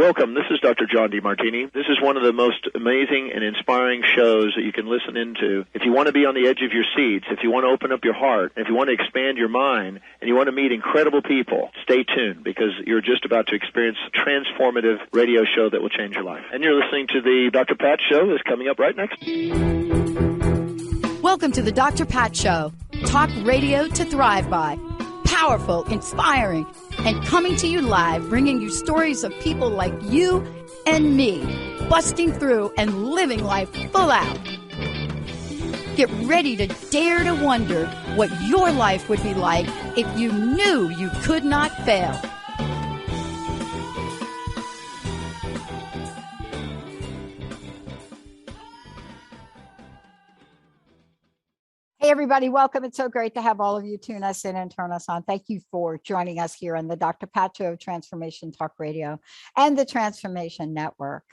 Welcome. This is Dr. John DeMartini. This is one of the most amazing and inspiring shows that you can listen into. If you want to be on the edge of your seats, if you want to open up your heart, if you want to expand your mind, and you want to meet incredible people, stay tuned because you're just about to experience a transformative radio show that will change your life. And you're listening to the Dr. Pat Show that's coming up right next. Welcome to the Dr. Pat Show. Talk radio to thrive by. Powerful, inspiring, and coming to you live, bringing you stories of people like you and me, busting through and living life full out. Get ready to dare to wonder what your life would be like if you knew you could not fail. Hey, everybody, welcome. It's so great to have all of you tune us in and turn us on. Thank you for joining us here on the Dr. Pat Show of Transformation Talk Radio and the Transformation Network.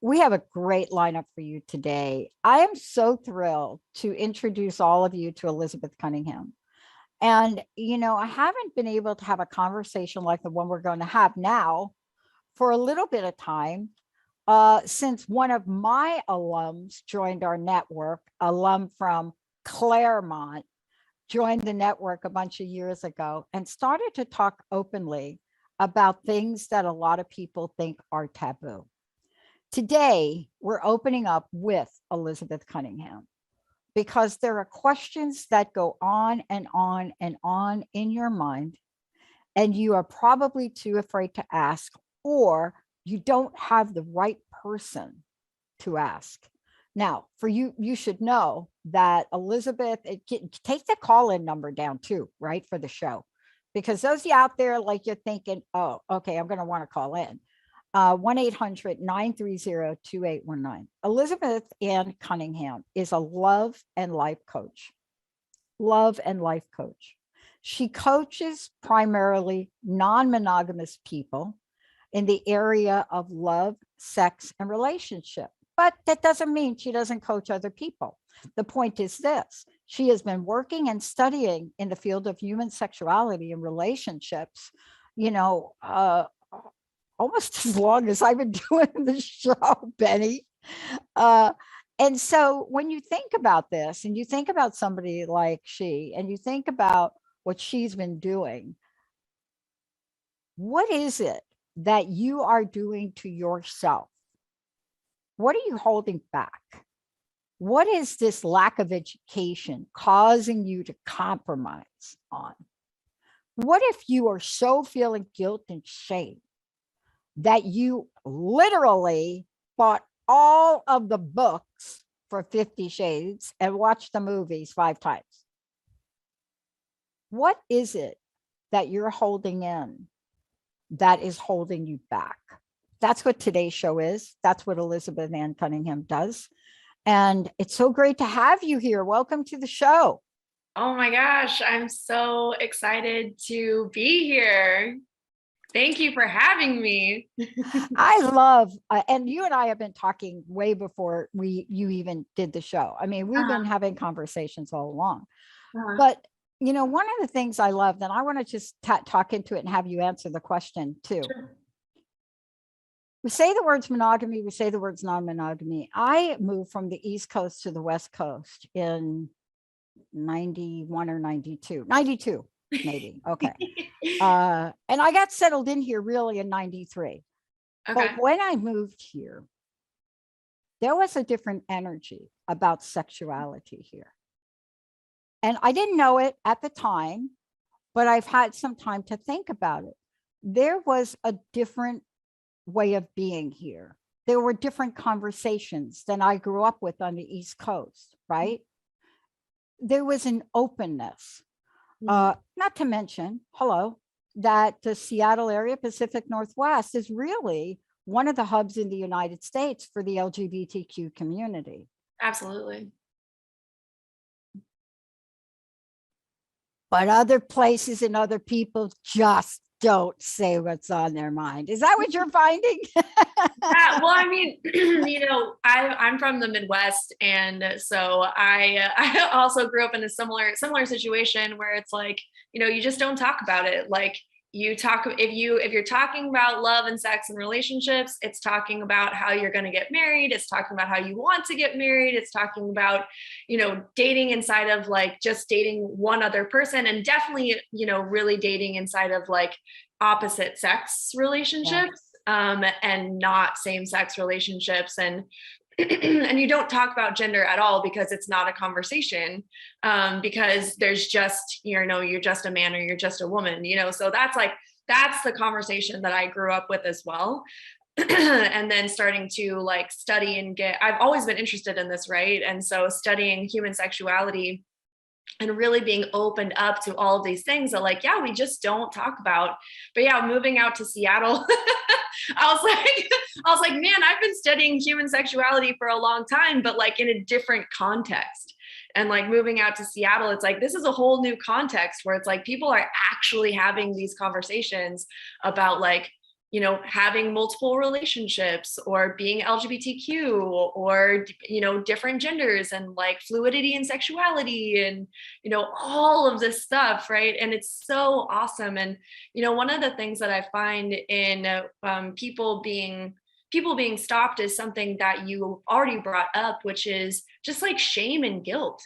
We have a great lineup for you today. I am so thrilled to introduce all of you to Elizabeth Cunningham. And, you know, I haven't been able to have a conversation like the one we're going to have now for a little bit of time. Since one of my alums joined our network, alum from Claremont, joined the network a bunch of years ago and started to talk openly about things that a lot of people think are taboo. Today, we're opening up with Elizabeth Cunningham because there are questions that go on and on and on in your mind, and you are probably too afraid to ask, or you don't have the right person to ask. Now, for you, you should know that Elizabeth, take the call-in number down too, right, for the show. Because those of you out there, like you're thinking, oh, okay, I'm going to want to call in. 1-800-930-2819. Elizabeth Ann Cunningham is a love and life coach. Love and life coach. She coaches primarily non-monogamous people in the area of love, sex, and relationship. But that doesn't mean she doesn't coach other people. The point is this: she has been working and studying in the field of human sexuality and relationships, you know, almost as long as I've been doing the show, Benny. And so when you think about this and you think about somebody like she, and you think about what she's been doing, what is it that you are doing to yourself? What are you holding back? What is this lack of education causing you to compromise on? What if you are so feeling guilt and shame that you literally bought all of the books for 50 Shades and watched the movies 5 times? What is it that you're holding in that is holding you back? That's what today's show is. That's what Elizabeth Ann Cunningham does. And it's so great to have you here. Welcome to the show. Oh my gosh, I'm so excited to be here. Thank you for having me. I love, and you and I have been talking way before you even did the show. I mean, we've been having conversations all along. But, you know, one of the things I love, and I want to just talk into it and have you answer the question too. Sure. We say the words monogamy, we say the words non-monogamy. I moved from the East Coast to the West Coast in 91 or 92, maybe. Okay. And I got settled in here really in 93. Okay. But when I moved here, there was a different energy about sexuality here. And I didn't know it at the time, but I've had some time to think about it. There was a different way of being here. There were different conversations than I grew up with on the East Coast, right? There was an openness, not to mention, that the Seattle area, Pacific Northwest, is really one of the hubs in the United States for the LGBTQ community. Absolutely. But other places and other people just don't say what's on their mind. Is that what you're finding? Well, I mean, you know, I'm from the Midwest, and so I also grew up in a similar situation where it's like, you know, you just don't talk about it. Like, if you're talking about love and sex and relationships, it's talking about how you're going to get married. It's talking about how you want to get married. It's talking about, dating inside of like just dating one other person, and definitely, really dating inside of like opposite sex relationships, and not same sex relationships. And and you don't talk about gender at all because it's not a conversation, because there's just, you're just a man or you're just a woman, so that's the conversation that I grew up with as well. And then starting to like study and I've always been interested in this, right? And so studying human sexuality and really being opened up to all of these things that like, we just don't talk about. But moving out to Seattle, I was like, man, I've been studying human sexuality for a long time, but like in a different context. And like moving out to Seattle, it's like, this is a whole new context where it's like, people are actually having these conversations about like, having multiple relationships or being LGBTQ or, different genders and like fluidity and sexuality and, all of this stuff. Right. And it's so awesome. And, one of the things that I find in people being stopped is something that you already brought up, which is just like shame and guilt.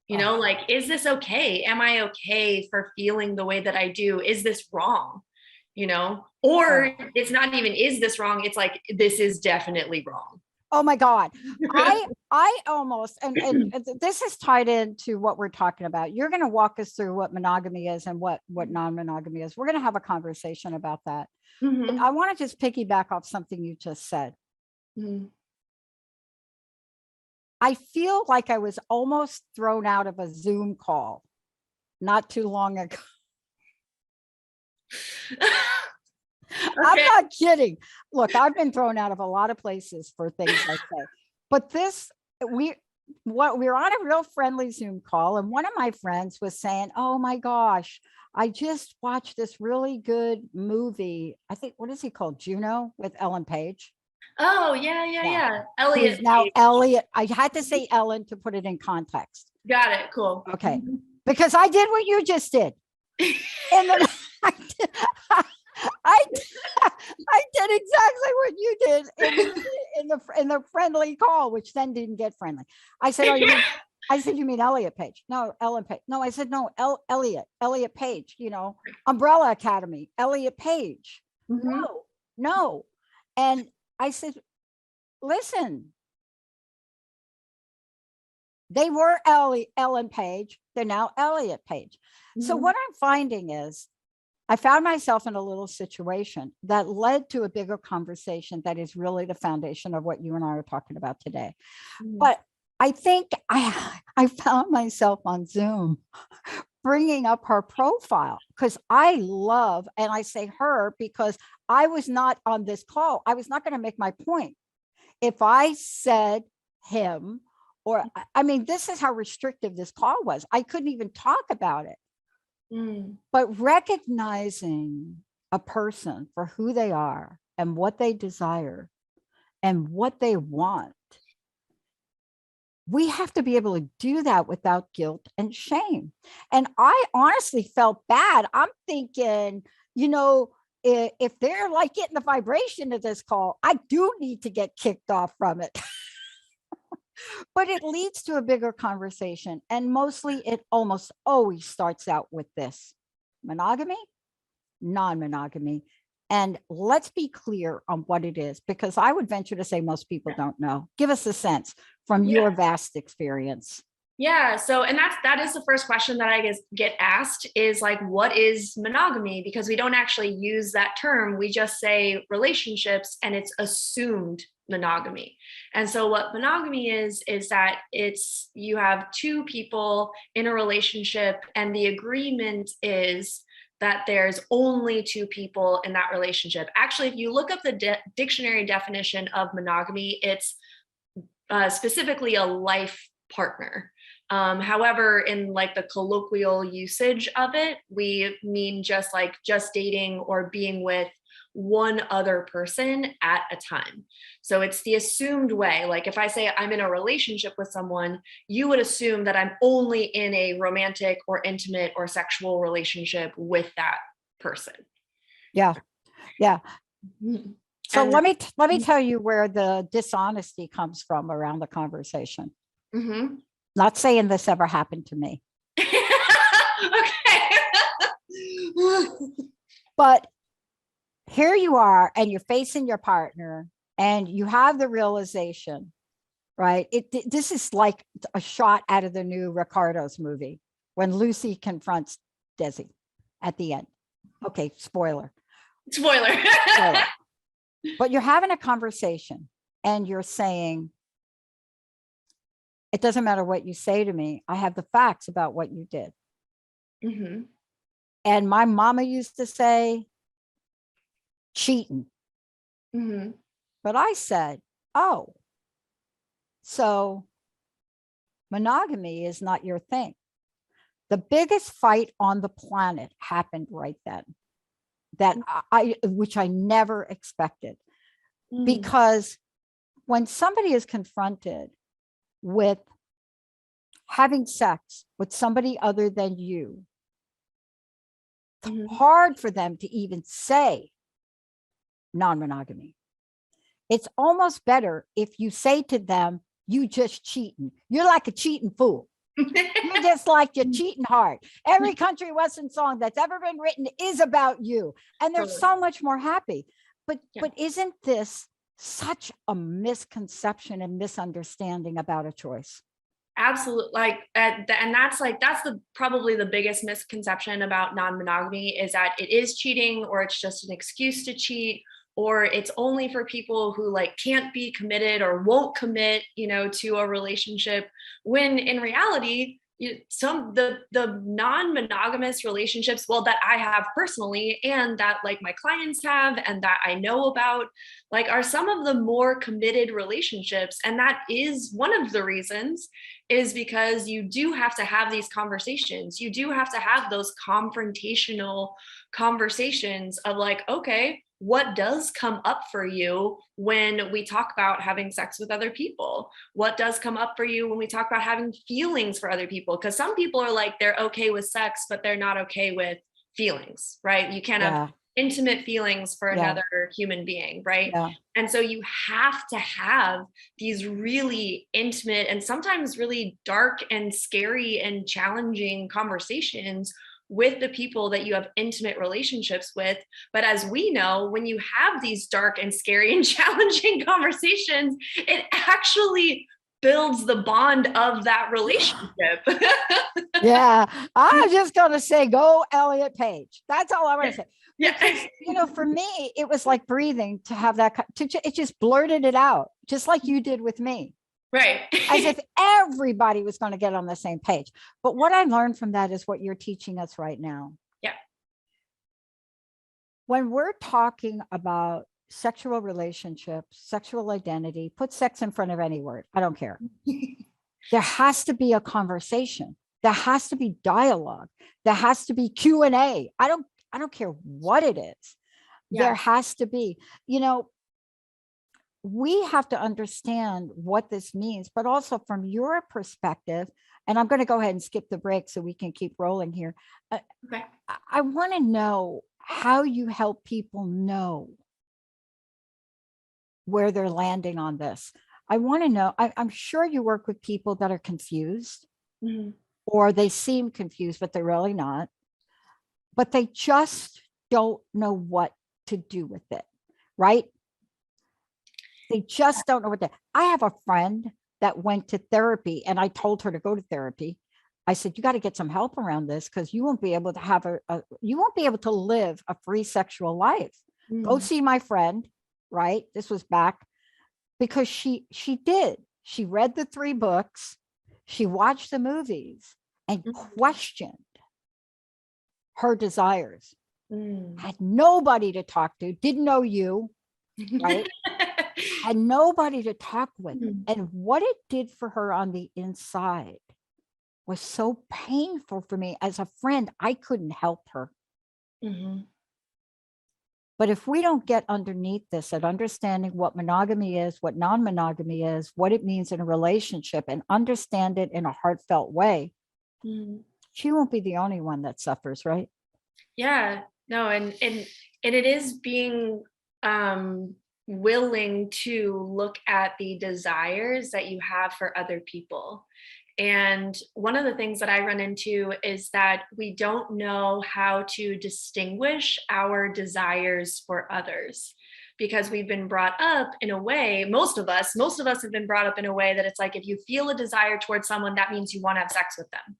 Like, is this okay? Am I okay for feeling the way that I do? Is this wrong? Or it's not even, is this wrong? It's like, this is definitely wrong. Oh my God. I almost, and this is tied into what we're talking about. You're going to walk us through what monogamy is and what non-monogamy is. We're going to have a conversation about that. Mm-hmm. I want to just piggyback off something you just said. Mm-hmm. I feel like I was almost thrown out of a Zoom call not too long ago. Okay. I'm not kidding. Look, I've been thrown out of a lot of places for things like that. But we're on a real friendly Zoom call, and one of my friends was saying, "Oh my gosh, I just watched this really good movie. I think, what is he called? Juno with Ellen Page." Oh, yeah. Elliot. Now Elliot. I had to say Ellen to put it in context. Got it. Cool. Okay. Because I did what you just did. And then I did exactly what you did in the friendly call, which then didn't get friendly. I said, you mean Elliot Page? No, Ellen Page. No, I said, no, Elliot Page, Umbrella Academy, Elliot Page. Mm-hmm. No. And I said, listen, they were Ellen Page. They're now Elliot Page. Mm-hmm. So what I'm finding is I found myself in a little situation that led to a bigger conversation that is really the foundation of what you and I are talking about today. Mm-hmm. But I think I found myself on Zoom bringing up her profile because I love, and I say her because I was not on this call. I was not going to make my point. If I said him, or I mean, this is how restrictive this call was. I couldn't even talk about it. But recognizing a person for who they are and what they desire and what they want, we have to be able to do that without guilt and shame. And I honestly felt bad. I'm thinking, if they're like getting the vibration of this call, I do need to get kicked off from it. But it leads to a bigger conversation. And mostly it almost always starts out with this: monogamy, non-monogamy. And let's be clear on what it is, because I would venture to say most people don't know. Give us a sense from your vast experience. Yeah. So, and that is the first question that I get asked is like, what is monogamy? Because we don't actually use that term. We just say relationships, and it's assumed monogamy. And so what monogamy is that you have two people in a relationship, and the agreement is that there's only two people in that relationship. Actually, if you look up the dictionary definition of monogamy, it's specifically a life partner. However, in like the colloquial usage of it, we mean just dating or being with one other person at a time. So it's the assumed way. Like if I say I'm in a relationship with someone, you would assume that I'm only in a romantic or intimate or sexual relationship with that person. Yeah. Yeah. So And- let me tell you where the dishonesty comes from around the conversation. Mhm. Not saying this ever happened to me, Okay. but here you are and you're facing your partner and you have the realization, right? This is like a shot out of the new Ricardo's movie when Lucy confronts Desi at the end. Okay, spoiler. Spoiler. Spoiler. But you're having a conversation and you're saying, it doesn't matter what you say to me. I have the facts about what you did. Mm-hmm. And my mama used to say, cheating. Mm-hmm. But I said, oh, so monogamy is not your thing. The biggest fight on the planet happened right then, that which I never expected. Mm-hmm. Because when somebody is confronted with having sex with somebody other than you, Mm-hmm. hard for them to even say non-monogamy. It's almost better if you say to them, you just cheating. You're like a cheating fool. You're just like you're cheating hard. Every country western song that's ever been written is about you. And they're so much more happy. But isn't this such a misconception and misunderstanding about a choice? Absolutely. And that's probably the biggest misconception about non-monogamy is that it is cheating, or it's just an excuse to cheat, or it's only for people who like can't be committed or won't commit, to a relationship, when in reality, the non-monogamous relationships, well, that I have personally and that like my clients have and that I know about, like, are some of the more committed relationships. And that is one of the reasons, is because you do have to have these conversations. You do have to have those confrontational conversations of like, okay, what does come up for you when we talk about having sex with other people? What does come up for you when we talk about having feelings for other people? Because some people are like, they're okay with sex, but they're not okay with feelings, right? You can't have intimate feelings for another human being, right? Yeah. And so you have to have these really intimate and sometimes really dark and scary and challenging conversations with the people that you have intimate relationships with. But as we know, when you have these dark and scary and challenging conversations, it actually builds the bond of that relationship. Yeah, I'm just going to say, go Elliot Page. That's all I want to say. Yeah. Because, for me, it was like breathing to have that. It just blurted it out, just like you did with me. Right. As if everybody was going to get on the same page. But what I learned from that is what you're teaching us right now. Yeah. When we're talking about sexual relationships, sexual identity, put sex in front of any word. I don't care. There has to be a conversation. There has to be dialogue. There has to be Q&A. I don't care what it is. Yeah. There has to be, we have to understand what this means, but also from your perspective, and I'm going to go ahead and skip the break so we can keep rolling here. Okay. I want to know how you help people know where they're landing on this. I want to know, I'm sure you work with people that are confused, mm-hmm. or they seem confused, but they're really not, but they just don't know what to do with it, right? They just don't know what to. I have a friend that went to therapy and I told her to go to therapy. I said, you got to get some help around this because you won't be able to have you won't be able to live a free sexual life. Mm. Go see my friend, right? This was back because she did. She read the 3 books. She watched the movies and questioned her desires. Had nobody to talk to, didn't know you, right? Had nobody to talk with. And what it did for her on the inside was so painful for me. As a friend, I couldn't help her. Mm-hmm. But if we don't get underneath this at understanding what monogamy is, what non-monogamy is, what it means in a relationship, and understand it in a heartfelt way, she won't be the only one that suffers, right? Yeah. No, and it is being willing to look at the desires that you have for other people. And one of the things that I run into is that we don't know how to distinguish our desires for others, because we've been brought up in a way, most of us have been brought up in a way that it's like, if you feel a desire towards someone, that means you want to have sex with them.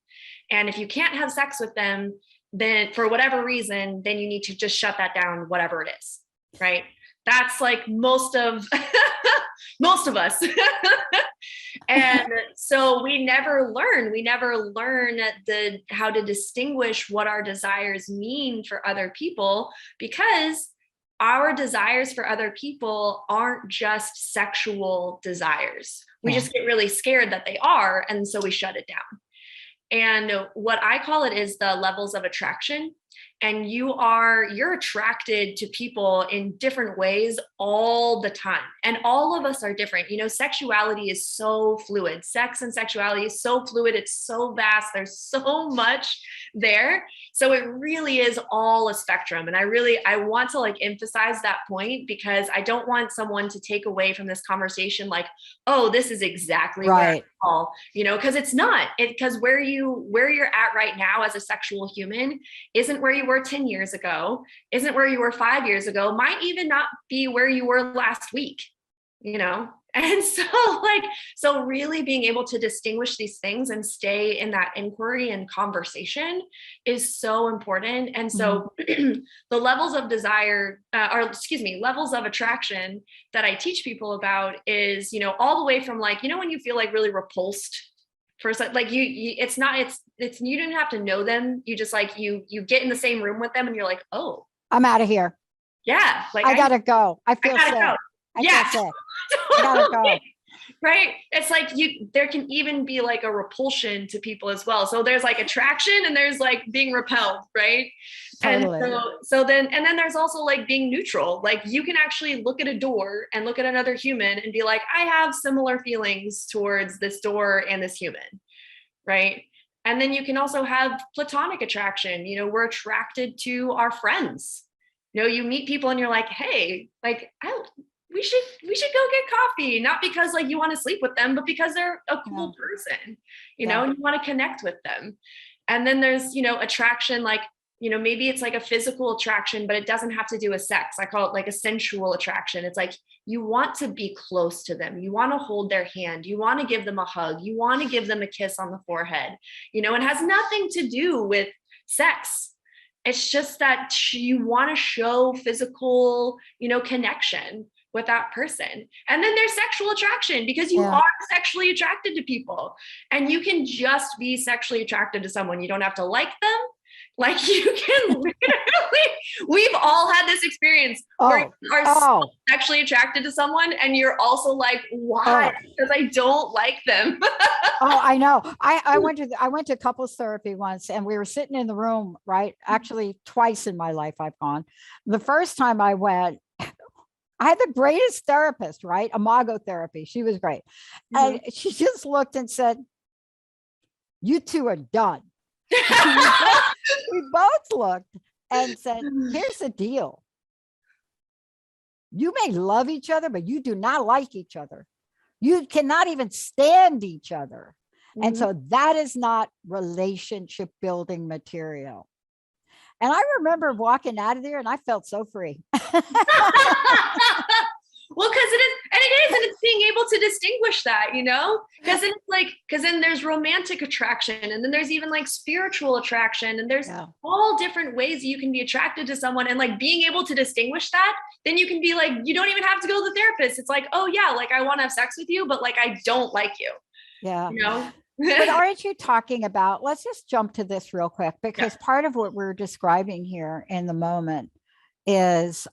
And if you can't have sex with them, then for whatever reason, then you need to just shut that down, whatever it is, right? That's like most of most of us. And so we never learn how to distinguish what our desires mean for other people, because our desires for other people aren't just sexual desires. We just get really scared that they are, and so we shut it down. And what I call it is the levels of attraction. And you're attracted to people in different ways all the time. And all of us are different. You know, sexuality is so fluid. Sex and sexuality is so fluid. It's so vast. There's so much there. So it really is all a spectrum. And I want to like emphasize that point, because I don't want someone to take away from this conversation like, oh, this is exactly Right. where I fall, you know, because it's not. Because where you're at right now as a sexual human isn't where you were 10 years ago, isn't where you were 5 years ago, might even not be where you were last week, you know? And so really being able to distinguish these things and stay in that inquiry and conversation is so important. And so the levels of desire, levels of attraction that I teach people about is, you know, all the way from like, you know, when you feel like really repulsed for like you don't have to know them. You just like, you get in the same room with them and you're like, oh, I'm out of here. Yeah. Like I gotta go. I feel sick. Go. I feel sick. I gotta go. Right. It's like there can even be like a repulsion to people as well. So there's like attraction and there's like being repelled. Right. Totally. And then there's also like being neutral. Like you can actually look at a door and look at another human and be like, I have similar feelings towards this door and this human. Right. And then you can also have platonic attraction. You know, we're attracted to our friends. You know, you meet people and you're like, hey, like, we should go get coffee, not because like you want to sleep with them, but because they're a cool person, you know, and you want to connect with them. And then there's, you know, attraction, like, you know, maybe it's like a physical attraction, but it doesn't have to do with sex. I call it like a sensual attraction. It's like, you want to be close to them. You want to hold their hand. You want to give them a hug. You want to give them a kiss on the forehead, you know, and it has nothing to do with sex. It's just that you want to show physical, you know, connection with that person. And then there's sexual attraction, because you are sexually attracted to people, and you can just be sexually attracted to someone. You don't have to like them. Like you can literally, we've all had this experience where you are sexually attracted to someone and you're also like, why? Because I don't like them. I know. I went to couples therapy once, and we were sitting in the room, right? Actually, twice in my life I've gone. The first time I went, I had the greatest therapist, right? Imago therapy. She was great. And she just looked and said, you two are done. We both looked and said, here's the deal. You may love each other, but you do not like each other. You cannot even stand each other. And so that is not relationship building material. And I remember walking out of there and I felt so free. Well, because it is, and it's being able to distinguish that, you know, because then it's like, because then there's romantic attraction, and then there's even like spiritual attraction, and there's all different ways you can be attracted to someone, and like being able to distinguish that, then you can be like, you don't even have to go to the therapist. It's like, oh yeah, like I want to have sex with you, but like I don't like you. Yeah. You know. But aren't you talking about, let's just jump to this real quick, because part of what we're describing here in the moment is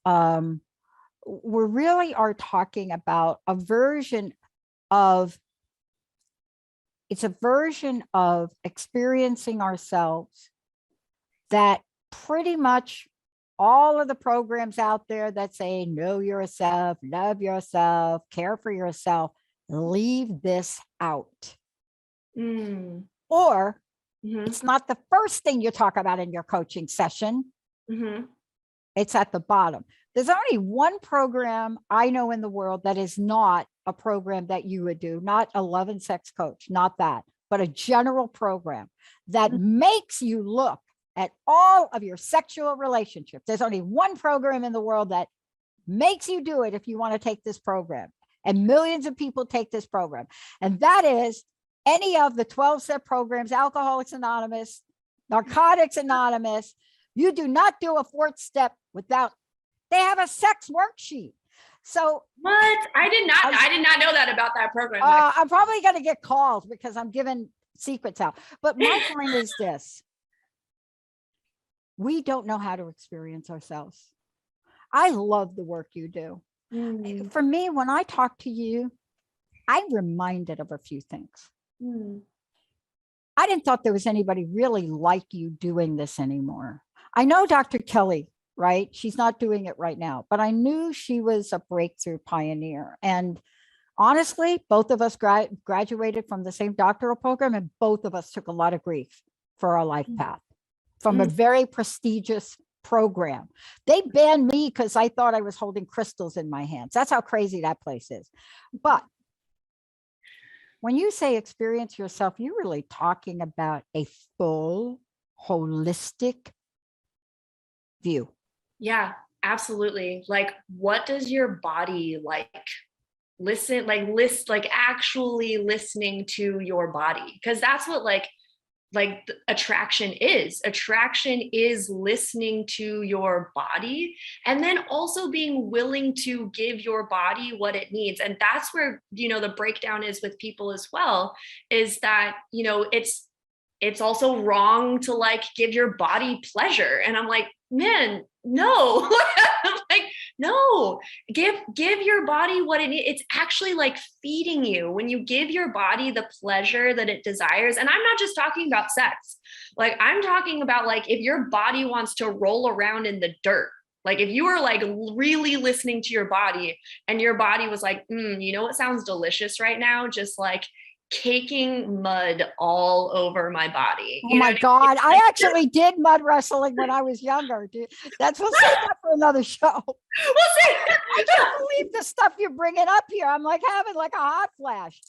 we really are talking about a version of experiencing ourselves that pretty much all of the programs out there that say know yourself, love yourself, care for yourself, leave this out. Or it's not the first thing you talk about in your coaching session. It's at the bottom. There's only one program I know in the world that is not a program that you would do, not a love and sex coach, not that, but a general program that makes you look at all of your sexual relationships. There's only one program in the world that makes you do it if you want to take this program. And millions of people take this program. And that is any of the 12-step programs, Alcoholics Anonymous, Narcotics Anonymous. You do not do a 4th step without, they have a sex worksheet. So what? I did not know that about that program. I'm probably going to get called because I'm giving secrets out. But my point is this. We don't know how to experience ourselves. I love the work you do. For me, when I talk to you, I'm reminded of a few things. I didn't thought there was anybody really like you doing this anymore. I know Dr. Kelly, right? She's not doing it right now, but I knew she was a breakthrough pioneer. And honestly, both of us graduated from the same doctoral program, and both of us took a lot of grief for our life path from a very prestigious program. They banned me because I thought I was holding crystals in my hands. That's how crazy that place is. But when you say experience yourself, you're really talking about a full, holistic view. Yeah, absolutely. Like, what does your body like? Actually listening to your body, because that's what attraction is listening to your body, and then also being willing to give your body what it needs. And that's where, the breakdown is with people as well, is that, it's also wrong to give your body pleasure. And I'm like, man, no. I'm like, no, give your body what it needs. It's actually feeding you when you give your body the pleasure that it desires. And I'm not just talking about sex. I'm talking about if your body wants to roll around in the dirt, if you were really listening to your body and your body was what sounds delicious right now? Just caking mud all over my body. Oh my God. I actually did mud wrestling when I was younger. Dude. We'll save that for another show. We'll see. I can't believe the stuff you're bringing up here. I'm having a hot flash.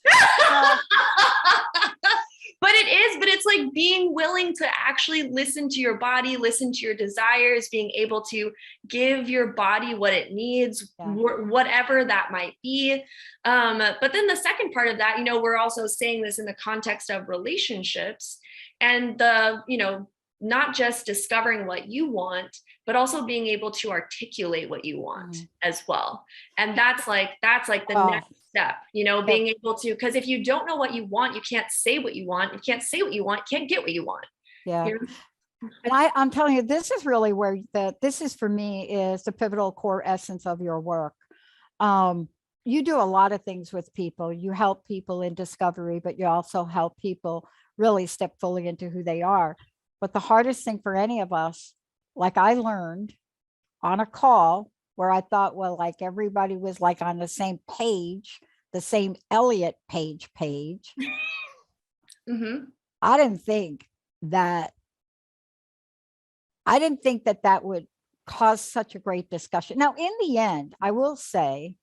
But it's being willing to actually listen to your body, listen to your desires, being able to give your body what it needs, whatever that might be. But then the second part of that, we're also saying this in the context of relationships, and not just discovering what you want, but also being able to articulate what you want as well. And that's the next step, being able to, because if you don't know what you want, you can't say what you want. You can't say what you want, you can't get what you want. Yeah. And I'm telling you, this is really where this is for me is the pivotal core essence of your work. You do a lot of things with people. You help people in discovery, but you also help people really step fully into who they are. But the hardest thing for any of us, I learned on a call where I thought, well, everybody was on the same page, the same Elliot page. I didn't think that that would cause such a great discussion. Now, in the end, I will say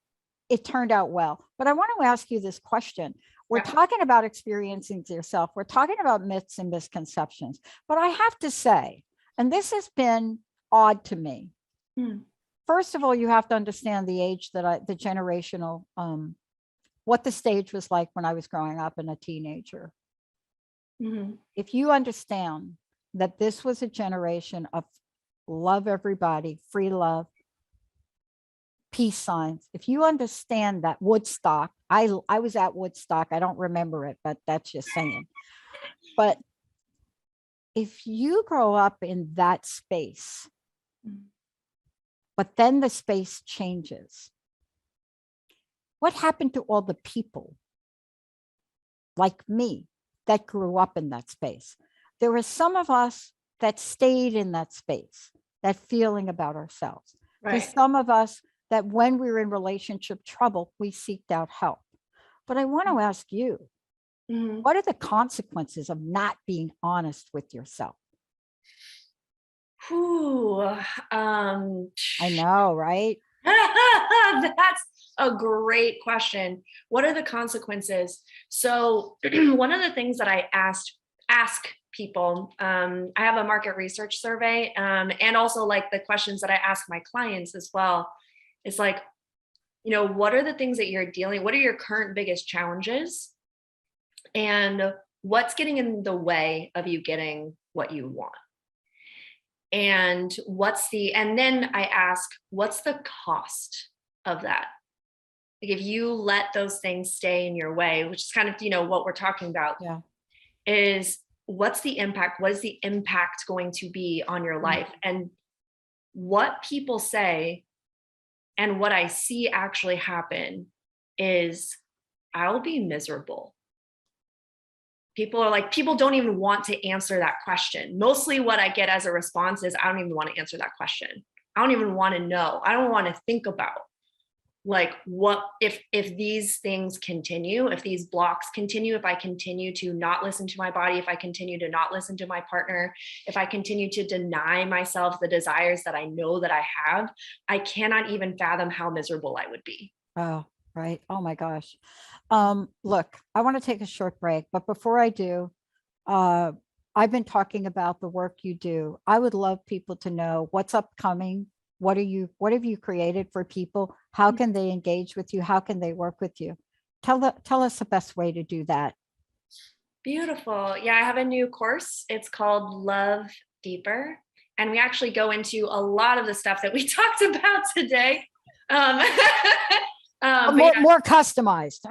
it turned out well, but I want to ask you this question. We're talking about experiencing yourself. We're talking about myths and misconceptions, but I have to say, and this has been odd to me. First of all, you have to understand the age the generational, what the stage was like when I was growing up and a teenager. If you understand that this was a generation of love everybody, free love, peace signs. If you understand that Woodstock, I was at Woodstock. I don't remember it, but that's just saying. But if you grow up in that space, but then the space changes, what happened to all the people like me that grew up in that space? There were some of us that stayed in that space, that feeling about ourselves. There's some of us that when we were in relationship trouble, we seeked out help. But I want to ask you, what are the consequences of not being honest with yourself? Whew, I know, right? that's a great question. What are the consequences? So one of the things that I ask people, I have a market research survey, and also like the questions that I ask my clients as well. Is like, what are the things that you're what are your current biggest challenges? And what's getting in the way of you getting what you want? And and then I ask, what's the cost of that? Like if you let those things stay in your way, which is kind of, what we're talking about, Yeah. is what's the impact? What is the impact going to be on your life? And what people say and what I see actually happen is I'll be miserable. People don't even want to answer that question. Mostly what I get as a response is, I don't even want to answer that question. I don't even want to know. I don't want to think about like what if these things continue, if these blocks continue, if I continue to not listen to my body, if I continue to not listen to my partner, if I continue to deny myself the desires that I know that I have, I cannot even fathom how miserable I would be. Oh, right. Oh my gosh. Look, I want to take a short break, but before I do, I've been talking about the work you do. I would love people to know what's upcoming. What have you created for people? How can they engage with you? How can they work with you? Tell us the best way to do that. Beautiful. Yeah, I have a new course. It's called Love Deeper. And we actually go into a lot of the stuff that we talked about today. More customized.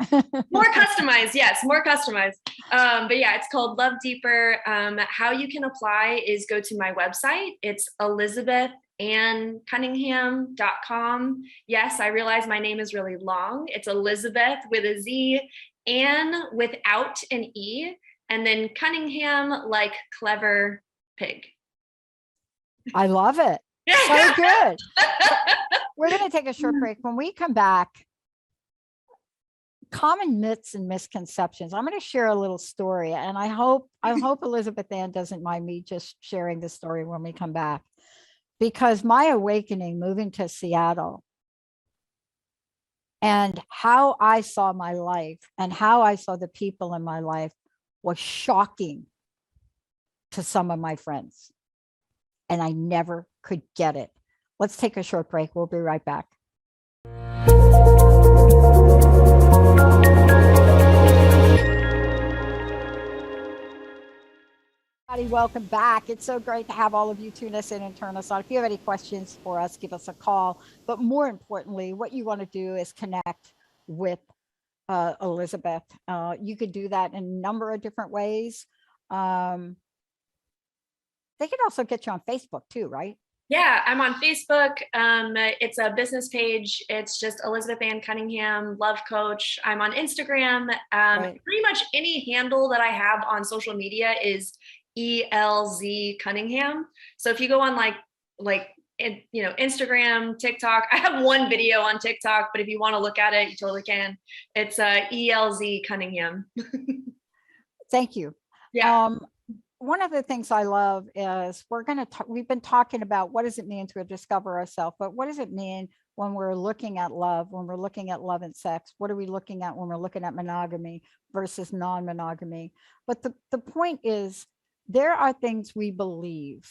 More customized, yes, more customized. But yeah, it's called Love Deeper. How you can apply is go to my website. It's ElizabethAnnCunningham.com. Yes, I realize my name is really long. It's Elizabeth with a Z, Ann without an E, and then Cunningham like clever pig. I love it. So good. We're going to take a short break. When we come back, common myths and misconceptions. I'm going to share a little story, and I hope Elizabeth Ann doesn't mind me just sharing the story when we come back, because my awakening moving to Seattle and how I saw my life and how I saw the people in my life was shocking to some of my friends, and I never could get it. Let's take a short break. We'll be right back. Welcome back. It's so great to have all of you tune us in and turn us on. If you have any questions for us, give us a call. But more importantly, what you want to do is connect with Elizabeth. You could do that in a number of different ways. They can also get you on Facebook too, right? Yeah, I'm on Facebook. It's a business page. It's just Elizabeth Ann Cunningham, Love Coach. I'm on Instagram. Right. Pretty much any handle that I have on social media is ELZ Cunningham. So if you go on Instagram, TikTok, I have one video on TikTok, but if you want to look at it, you totally can. It's ELZ Cunningham. Thank you. Yeah. One of the things I love is we've been talking about what does it mean to discover ourselves, but what does it mean when we're looking at love, when we're looking at love and sex? What are we looking at when we're looking at monogamy versus non-monogamy? But the point is, there are things we believe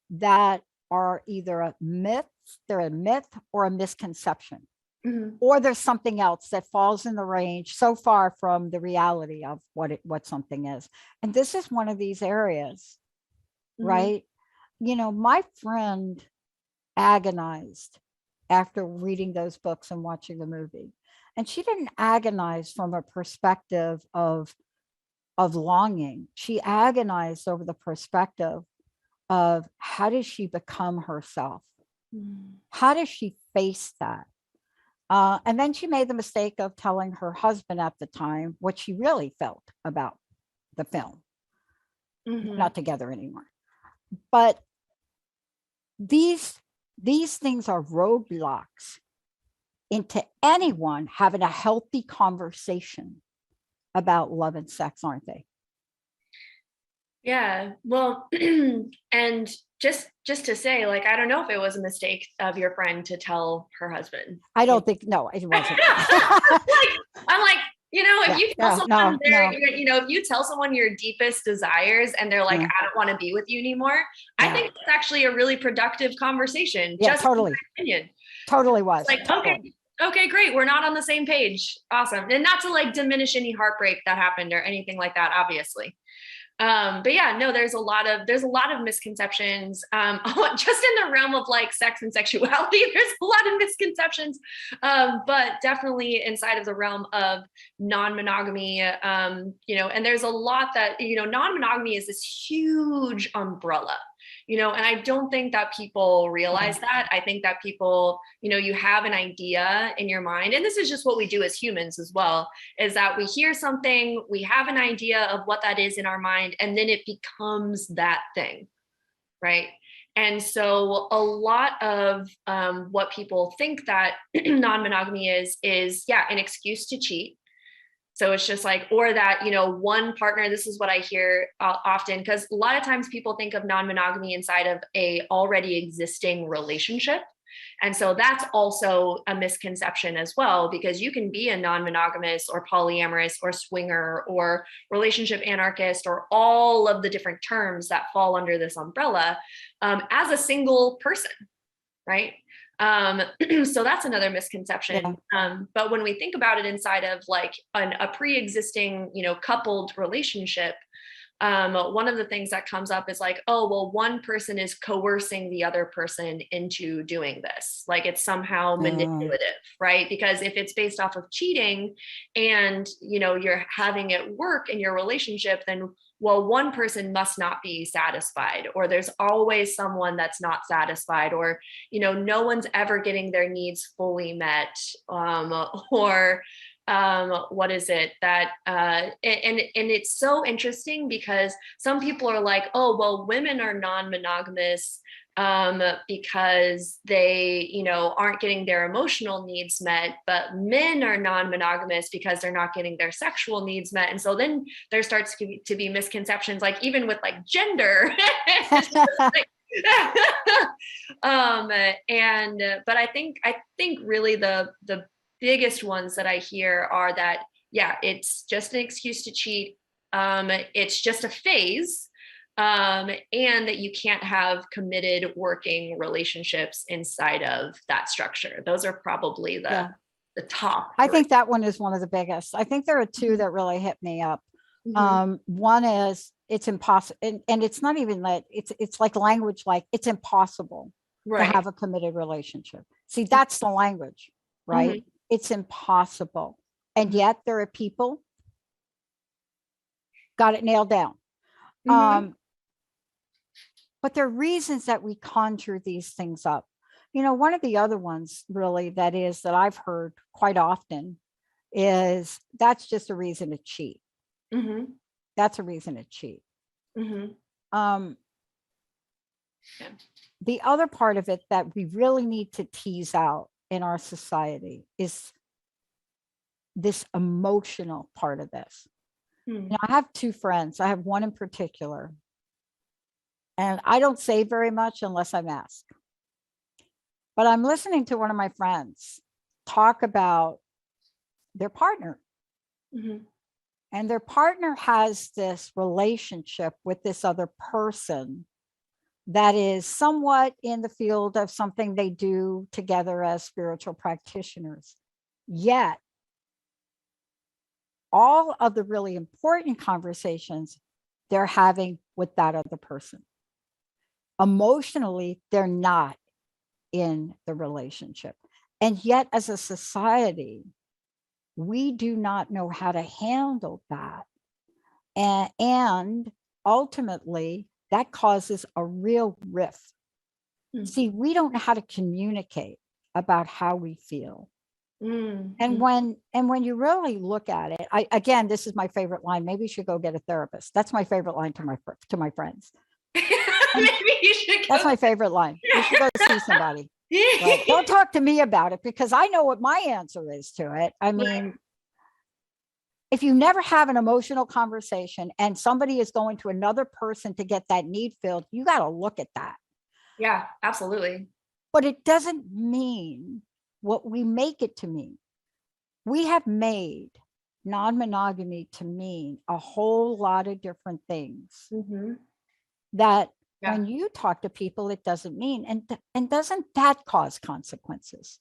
that are either a myth or a misconception. Mm-hmm. Or there's something else that falls in the range so far from the reality of what something is. And this is one of these areas, mm-hmm. right? My friend agonized after reading those books and watching the movie. And she didn't agonize from a perspective of longing. She agonized over the perspective of how does she become herself? Mm. How does she face that? And then she made the mistake of telling her husband at the time what she really felt about the film. Mm-hmm. Not together anymore. But these things are roadblocks into anyone having a healthy conversation about love and sex, aren't they? Yeah. Well, and just to say, like, I don't know if it was a mistake of your friend to tell her husband. I don't think, no, it wasn't. I'm like, if you tell someone no. if you tell someone your deepest desires and they're like, I don't want to be with you anymore, I think it's actually a really productive conversation. Yeah, just totally. in my opinion. Totally was. Like, totally. Okay, great. We're not on the same page. Awesome. And not to like diminish any heartbreak that happened or anything like that, obviously. But yeah, no, there's a lot of misconceptions, just in the realm of like sex and sexuality. There's a lot of misconceptions, but definitely inside of the realm of non-monogamy, and there's a lot that, non-monogamy is this huge umbrella, and I don't think that people realize that. I think that people, you have an idea in your mind, and this is just what we do as humans as well, is that we hear something, we have an idea of what that is in our mind, and then it becomes that thing, right? And so a lot of what people think that non-monogamy is an excuse to cheat. So it's just like, or that, one partner, this is what I hear often, because a lot of times people think of non-monogamy inside of a already existing relationship. And so that's also a misconception as well, because you can be a non-monogamous or polyamorous or swinger or relationship anarchist or all of the different terms that fall under this umbrella as a single person, right? So that's another misconception. But when we think about it inside of like a pre-existing, coupled relationship, one of the things that comes up is like, oh, well, one person is coercing the other person into doing this. Like it's somehow manipulative, right? Because if it's based off of cheating and, you're having it work in your relationship, then, well, one person must not be satisfied, or there's always someone that's not satisfied, or, no one's ever getting their needs fully met, or what is it that and it's so interesting because some people are like, oh, well, women are non-monogamous because they, aren't getting their emotional needs met, but men are non-monogamous because they're not getting their sexual needs met. And so then there starts to be misconceptions, like even with like gender. But I think really the biggest ones that I hear are that, it's just an excuse to cheat. It's just a phase. And that you can't have committed working relationships inside of that structure. Those are probably the top. I think that one is one of the biggest. I think there are two that really hit me up. One is it's impossible. And it's not even that it's like language, like it's impossible to have a committed relationship. See, that's the language, right? It's impossible. And yet there are people got it nailed down. But there are reasons that we conjure these things up. One of the other ones really that I've heard quite often is that's just a reason to cheat. That's a reason to cheat. The other part of it that we really need to tease out in our society is this emotional part of this. I have two friends. I have one in particular, and I don't say very much unless I'm asked. But I'm listening to one of my friends talk about their partner. And their partner has this relationship with this other person that is somewhat in the field of something they do together as spiritual practitioners. Yet, all of the really important conversations they're having with that other person. Emotionally, they're not in the relationship. And yet, as a society, we do not know how to handle that. And ultimately, that causes a real rift. See, we don't know how to communicate about how we feel. And when you really look at it, again, this is my favorite line. Maybe you should go get a therapist. That's my favorite line to my friends. Maybe you should go. That's my favorite line. You should go see somebody. Right? Don't talk to me about it because I know what my answer is to it. I mean, if you never have an emotional conversation and somebody is going to another person to get that need filled, you got to look at that. Yeah, absolutely. But it doesn't mean what we make it to mean. We have made non-monogamy to mean a whole lot of different things that when you talk to people, it doesn't mean. And doesn't that cause consequences?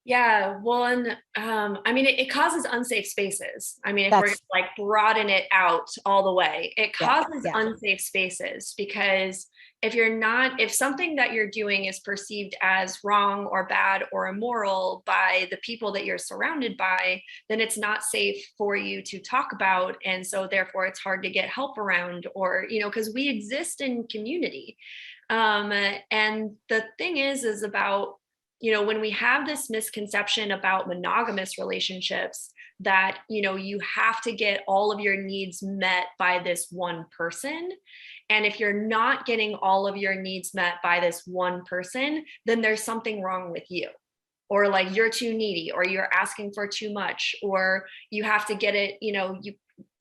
Yeah, well, and I mean, it causes unsafe spaces. I mean, if we're gonna like broaden it out all the way, it causes unsafe spaces, because if something that you're doing is perceived as wrong or bad or immoral by the people that you're surrounded by, then it's not safe for you to talk about. And so therefore it's hard to get help around, or, because we exist in community. And the thing is about, when we have this misconception about monogamous relationships that, you have to get all of your needs met by this one person. And if you're not getting all of your needs met by this one person, then there's something wrong with you. Or like you're too needy, or you're asking for too much, or you have to get it,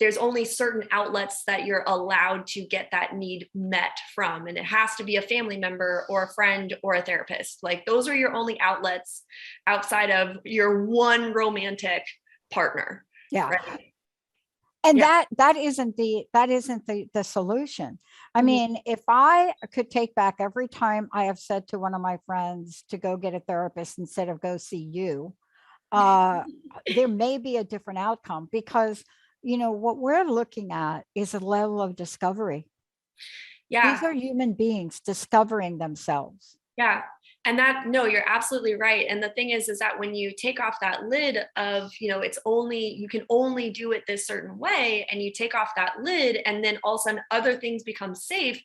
there's only certain outlets that you're allowed to get that need met from. And it has to be a family member or a friend or a therapist. Like those are your only outlets outside of your one romantic partner. Yeah. Right? And that isn't the solution. I mean, if I could take back every time I have said to one of my friends to go get a therapist instead of go see you, there may be a different outcome, because what we're looking at is a level of discovery. Yeah. These are human beings discovering themselves. Yeah. And you're absolutely right. And the thing is that when you take off that lid of, you can only do it this certain way, and you take off that lid, and then all of a sudden other things become safe,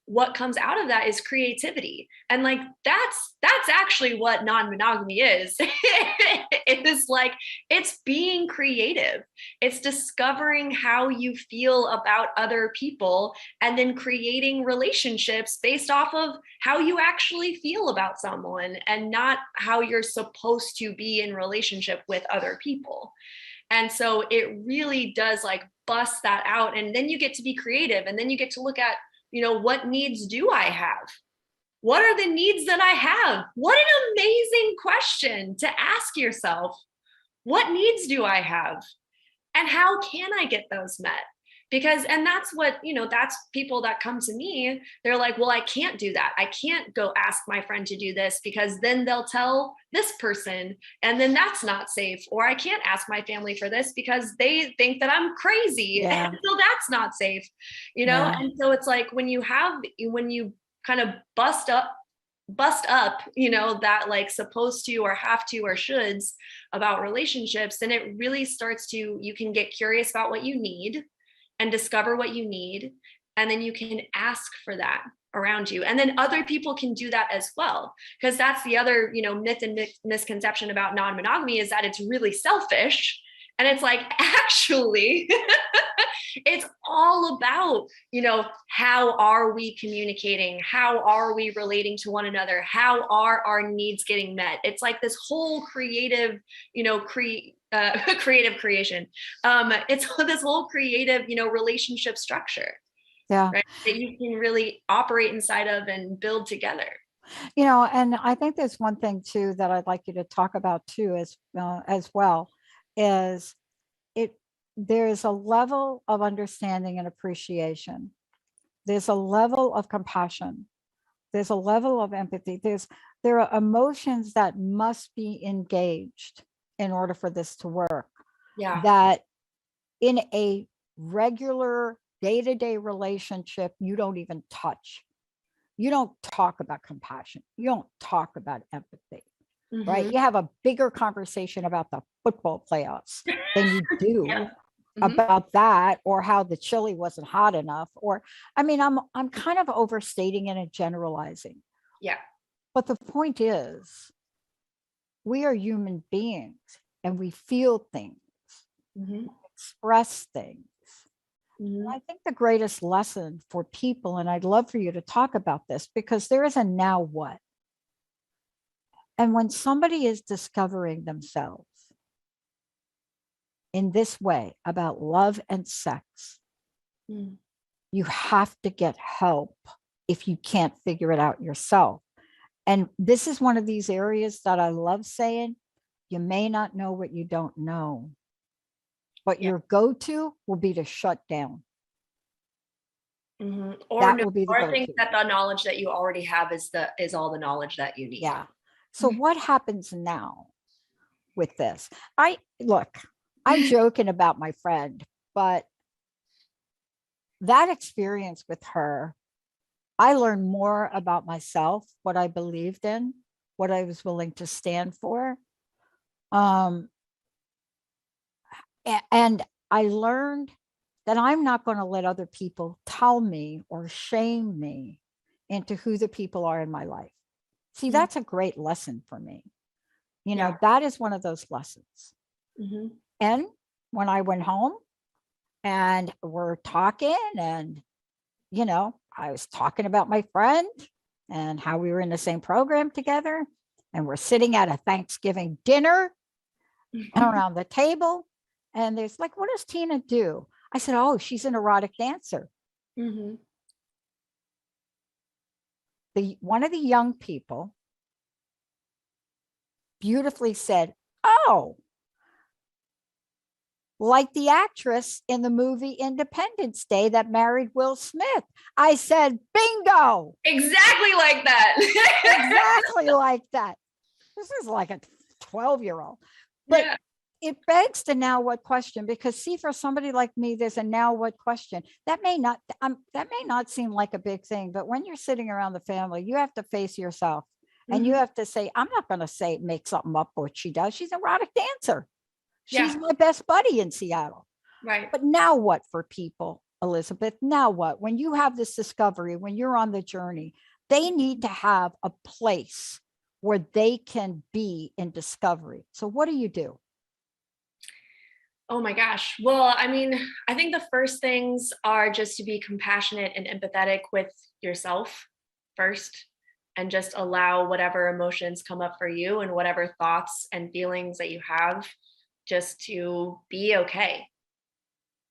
what comes out of that is creativity. And like, that's actually what non-monogamy is. It is like, it's being creative. It's discovering how you feel about other people, and then creating relationships based off of how you actually feel about someone, and not how you're supposed to be in relationship with other people. And so it really does like bust that out. And then you get to be creative, and then you get to look at, what needs do I have? What are the needs that I have? What an amazing question to ask yourself. What needs do I have? And how can I get those met? Because, and that's what, that's people that come to me, they're like, well, I can't do that. I can't go ask my friend to do this, because then they'll tell this person, and then that's not safe. Or I can't ask my family for this because they think that I'm crazy. Yeah. And so that's not safe, Yeah. And so it's like, when you kind of bust up, that like supposed to, or have to, or shoulds about relationships, then it really starts to, you can get curious about what you need and discover what you need. And then you can ask for that around you. And then other people can do that as well. Because that's the other, myth and misconception about non-monogamy, is that it's really selfish. And it's like, actually, it's all about, how are we communicating? How are we relating to one another? How are our needs getting met? It's like this whole creative, creative creation. It's this whole creative, relationship structure. Yeah. Right? That you can really operate inside of and build together. And I think there's one thing too that I'd like you to talk about too, as well, is there's a level of understanding and appreciation. There's a level of compassion. There's a level of empathy. There are emotions that must be engaged in order for this to work. Yeah. That in a regular day-to-day relationship, you don't even touch. You don't talk about compassion. You don't talk about empathy. Mm-hmm. Right? You have a bigger conversation about the football playoffs than you do yeah. about that, or how the chili wasn't hot enough. Or, I mean, I'm kind of overstating it and generalizing. Yeah. But the point is, we are human beings, and we feel things, mm-hmm. express things. Mm-hmm. I think the greatest lesson for people, and I'd love for you to talk about this, because there is a now what. And when somebody is discovering themselves, in this way about love and sex, you have to get help if you can't figure it out yourself. And this is one of these areas that I love saying, you may not know what you don't know, but your go-to will be to shut down. Or That will be the think go-to. that the knowledge that you already have is all the knowledge that you need. Yeah. So what happens now with this? I'm joking about my friend, but that experience with her, I learned more about myself, what I believed in, what I was willing to stand for. And I learned that I'm not going to let other people tell me or shame me into who the people are in my life. See, that's a great lesson for me. That is one of those lessons. And when I went home and we're talking and, I was talking about my friend and how we were in the same program together, and we're sitting at a Thanksgiving dinner around the table. And there's like, what does Tina do? I said, oh, she's an erotic dancer. One of the young people beautifully said, oh, like the actress in the movie Independence Day that married Will Smith. I said, bingo. Exactly like that. Exactly like that. This is like a 12-year-old. But it begs the now what question, because see, for somebody like me, there's a now what question. That may not seem like a big thing, but when you're sitting around the family, you have to face yourself and you have to say, I'm not going to make something up what she does. She's an erotic dancer. She's my best buddy in Seattle. Right. But now what for people, Elizabeth? Now what? When you have this discovery, when you're on the journey, they need to have a place where they can be in discovery. So what do you do? Oh my gosh. Well, I mean, I think the first things are just to be compassionate and empathetic with yourself first, and just allow whatever emotions come up for you and whatever thoughts and feelings that you have, just to be okay.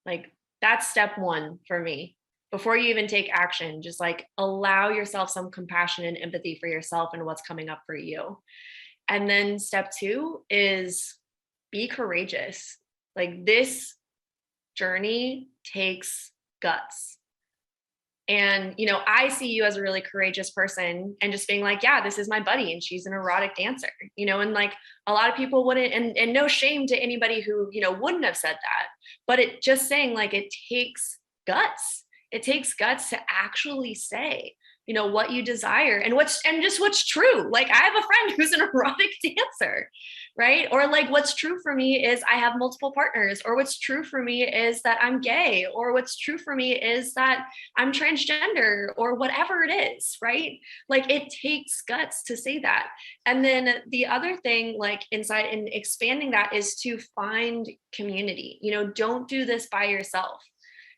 Like, that's step one for me. Before you even take action, just like allow yourself some compassion and empathy for yourself and what's coming up for you. And then step two is be courageous. Like, this journey takes guts. And, I see you as a really courageous person, and just being like, yeah, this is my buddy and she's an erotic dancer, and like a lot of people wouldn't, and no shame to anybody who, wouldn't have said that, but it just saying, like, it takes guts. It takes guts to actually say, what you desire and just what's true. Like, I have a friend who's an erotic dancer, right? Or like, what's true for me is I have multiple partners, or what's true for me is that I'm gay, or what's true for me is that I'm transgender, or whatever it is, right? Like, it takes guts to say that. And then the other thing, like inside and expanding that, is to find community. Don't do this by yourself.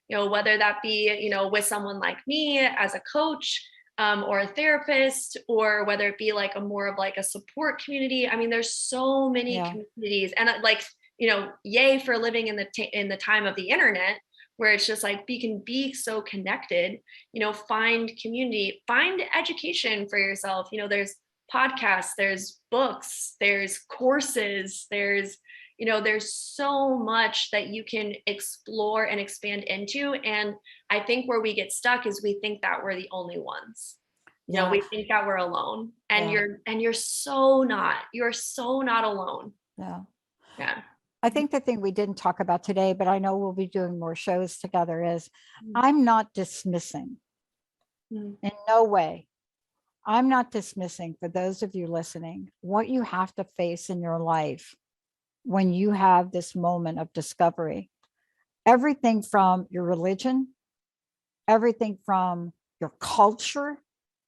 Whether that be, with someone like me as a coach, or a therapist, or whether it be like a more of like a support community. I mean, there's so many communities, and like, yay for living in the time of the internet, where it's just like, we can be so connected, find community, find education for yourself. There's podcasts, there's books, there's courses, there's so much that you can explore and expand into. And I think where we get stuck is we think that we're the only ones. We think that we're alone, and you're so not. You're so not alone. Yeah. I think the thing we didn't talk about today, but I know we'll be doing more shows together, is I'm not dismissing in no way. I'm not dismissing, for those of you listening, what you have to face in your life when you have this moment of discovery. Everything from your religion, everything from your culture,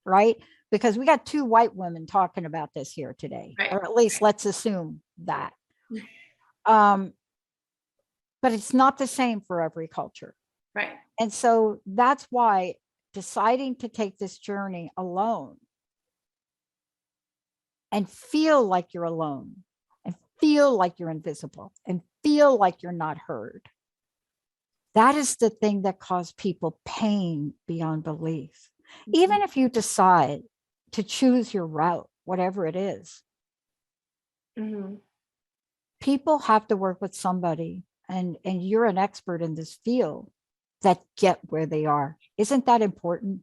right? Because we got two white women talking about this here today, right. Or at least let's assume that. But it's not the same for every culture. Right. And so that's why deciding to take this journey alone and feel like you're alone, and feel like you're invisible and feel like you're not heard. That is the thing that caused people pain beyond belief. Even if you decide to choose your route, whatever it is, people have to work with somebody, and you're an expert in this field, that get where they are. Isn't that important?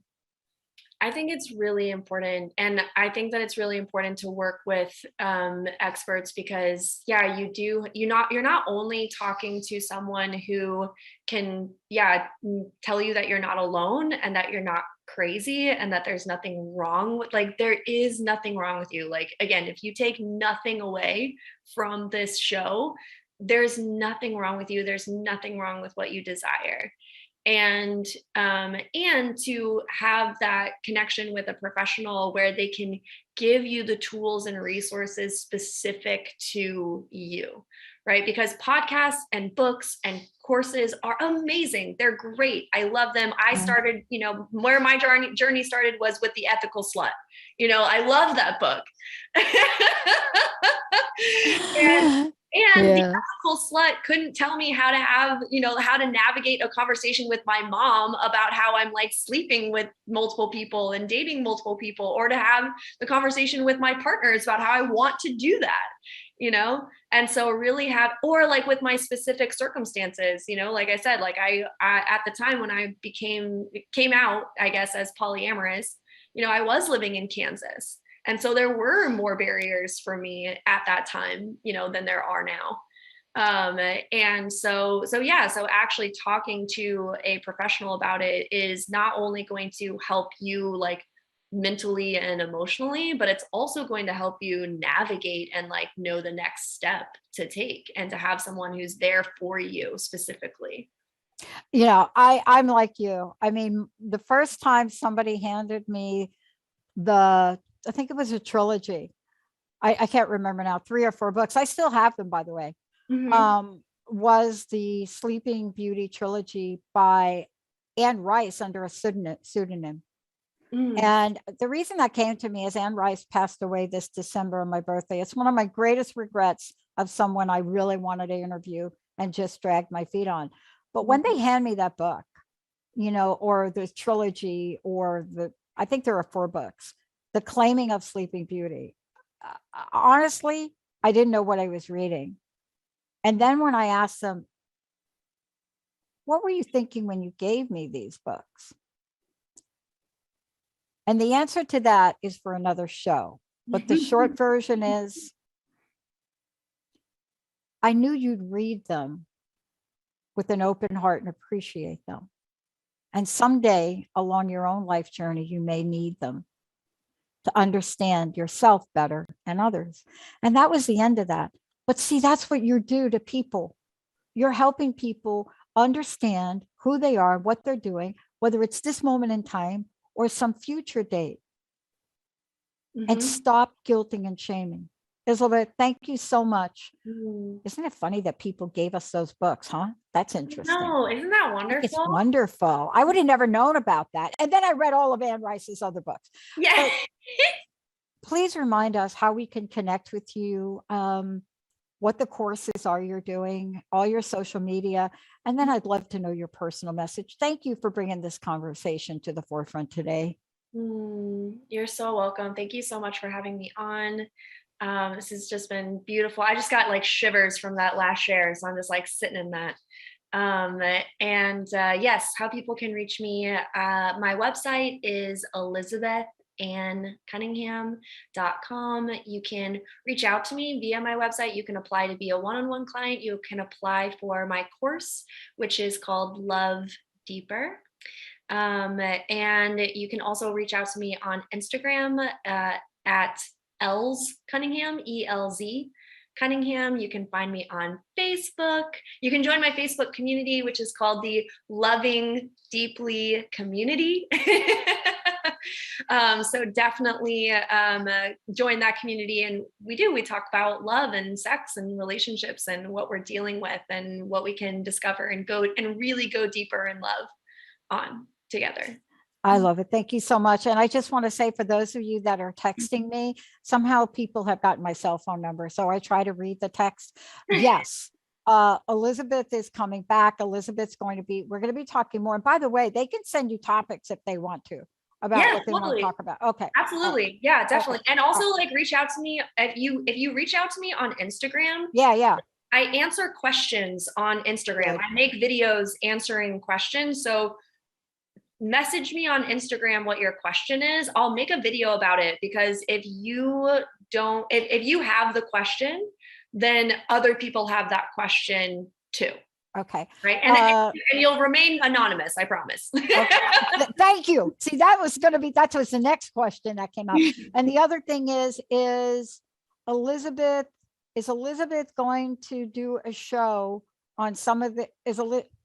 I think it's really important. And I think that it's really important to work with experts because, yeah, you're not only talking to someone who can, tell you that you're not alone and that you're not crazy and that there's nothing wrong with, like, there is nothing wrong with you. Like, again, if you take nothing away from this show, there's nothing wrong with you. There's nothing wrong with what you desire. And to have that connection with a professional where they can give you the tools and resources specific to you, right? Because podcasts and books and courses are amazing. They're great. I love them. I started, where my journey started was with The Ethical Slut. I love that book. And The Ethical Slut couldn't tell me how to have, how to navigate a conversation with my mom about how I'm like sleeping with multiple people and dating multiple people, or to have the conversation with my partners about how I want to do that, And so really or like with my specific circumstances, like I said, like I at the time when I came out, I guess, as polyamorous, I was living in Kansas. And so there were more barriers for me at that time, than there are now. And so actually talking to a professional about it is not only going to help you like mentally and emotionally, but it's also going to help you navigate and like know the next step to take, and to have someone who's there for you specifically. I'm like you. I mean, the first time somebody handed me I think it was a trilogy. I can't remember now, 3 or 4 books. I still have them, by the way. Was the Sleeping Beauty trilogy by Anne Rice under a pseudonym. And the reason that came to me is Anne Rice passed away this December on my birthday. It's one of my greatest regrets of someone I really wanted to interview and just dragged my feet on. But when they hand me that book, or the trilogy, or I think there are 4 books, The Claiming of Sleeping Beauty. Honestly, I didn't know what I was reading. And then when I asked them, what were you thinking when you gave me these books? And the answer to that is for another show. But the short version is, I knew you'd read them with an open heart and appreciate them. And someday along your own life journey, you may need them to understand yourself better and others. And that was the end of that. But see, that's what you do to people. You're helping people understand who they are, what they're doing, whether it's this moment in time or some future date, and stop guilting and shaming. Elizabeth, thank you so much. Isn't it funny that people gave us those books, huh? That's interesting. No, isn't that wonderful? It's wonderful. I would have never known about that. And then I read all of Anne Rice's other books. Yeah. Please remind us how we can connect with you, what the courses are you're doing, all your social media. And then I'd love to know your personal message. Thank you for bringing this conversation to the forefront today. You're so welcome. Thank you so much for having me on. This has just been beautiful. I just got like shivers from that last share. So I'm just like sitting in that. Yes, how people can reach me. My website is ElizabethAnnCunningham.com. You can reach out to me via my website. You can apply to be a one-on-one client. You can apply for my course, which is called Love Deeper. And you can also reach out to me on Instagram at Els Cunningham, ELZ Cunningham. You can find me on Facebook. You can join my Facebook community, which is called the Loving Deeply Community. So definitely join that community. And we talk about love and sex and relationships and what we're dealing with and what we can discover and really go deeper in love on together. I love it. Thank you so much. And I just want to say, for those of you that are texting me, somehow people have gotten my cell phone number. So I try to read the text. Yes. Elizabeth is coming back. Elizabeth's we're going to be talking more. And by the way, they can send you topics if they want to about what they want to talk about. Okay. Absolutely. Yeah, definitely. Okay. And also like reach out to me if you reach out to me on Instagram. Yeah. I answer questions on Instagram. Good. I make videos answering questions. So message me on Instagram what your question is. I'll make a video about it, because if you have the question, then other people have that question too. Okay. Right. And you'll remain anonymous, I promise. Okay. Thank you. See, that was the next question that came up. And the other thing is Elizabeth going to do a show on some of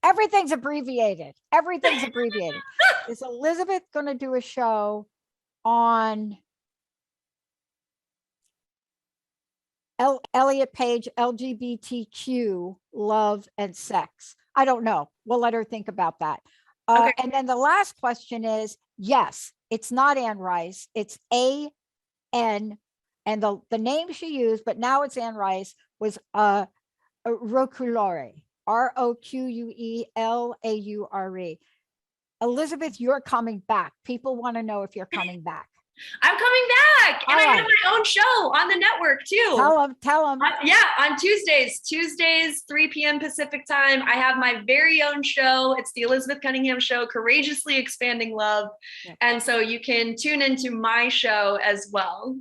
everything's abbreviated. Everything's abbreviated. Is Elizabeth going to do a show on Elliot Page, LGBTQ, love and sex? I don't know. We'll let her think about that. Okay. And then the last question is, yes, it's not Ann Rice. It's A-N, and the name she used, but now it's Ann Rice, was Roquelaure, Roquelaure. Elizabeth, you're coming back. People want to know if you're coming back. I'm coming back, and I have my own show on the network too. Tell them. On Tuesdays, 3 p.m. Pacific time, I have my very own show. It's the Elizabeth Cunningham Show, Courageously Expanding Love. Yeah. And so you can tune into my show as well.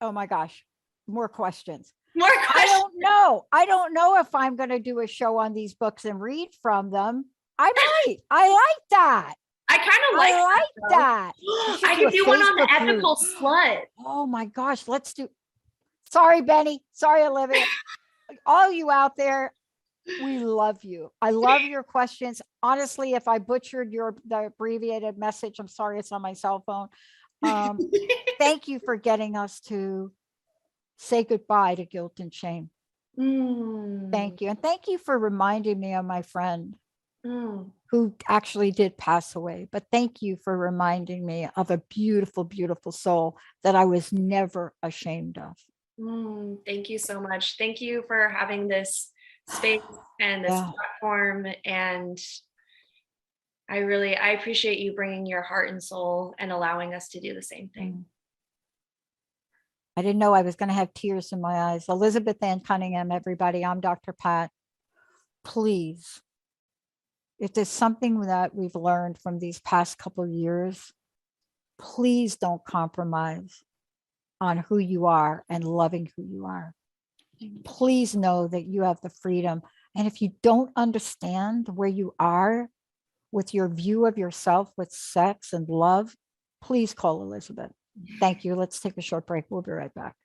Oh my gosh, more questions. I don't know if I'm going to do a show on these books and read from them. I might. I like that. I kind of like that. I could do one on the ethical slut. Oh my gosh, let's do. Sorry, Benny. Sorry, Olivia. All you out there, we love you. I love your questions. Honestly, if I butchered the abbreviated message, I'm sorry, it's on my cell phone. Thank you for getting us to say goodbye to guilt and shame. Thank you. And thank you for reminding me of my friend who actually did pass away. But thank you for reminding me of a beautiful, beautiful soul that I was never ashamed of. Thank you so much. Thank you for having this space and this platform. And I appreciate you bringing your heart and soul and allowing us to do the same thing. I didn't know I was going to have tears in my eyes. Elizabeth Ann Cunningham, everybody. I'm Dr. Pat. Please, if there's something that we've learned from these past couple of years, please don't compromise on who you are and loving who you are. Please know that you have the freedom. And if you don't understand where you are with your view of yourself with sex and love, please call Elizabeth. Thank you. Let's take a short break. We'll be right back.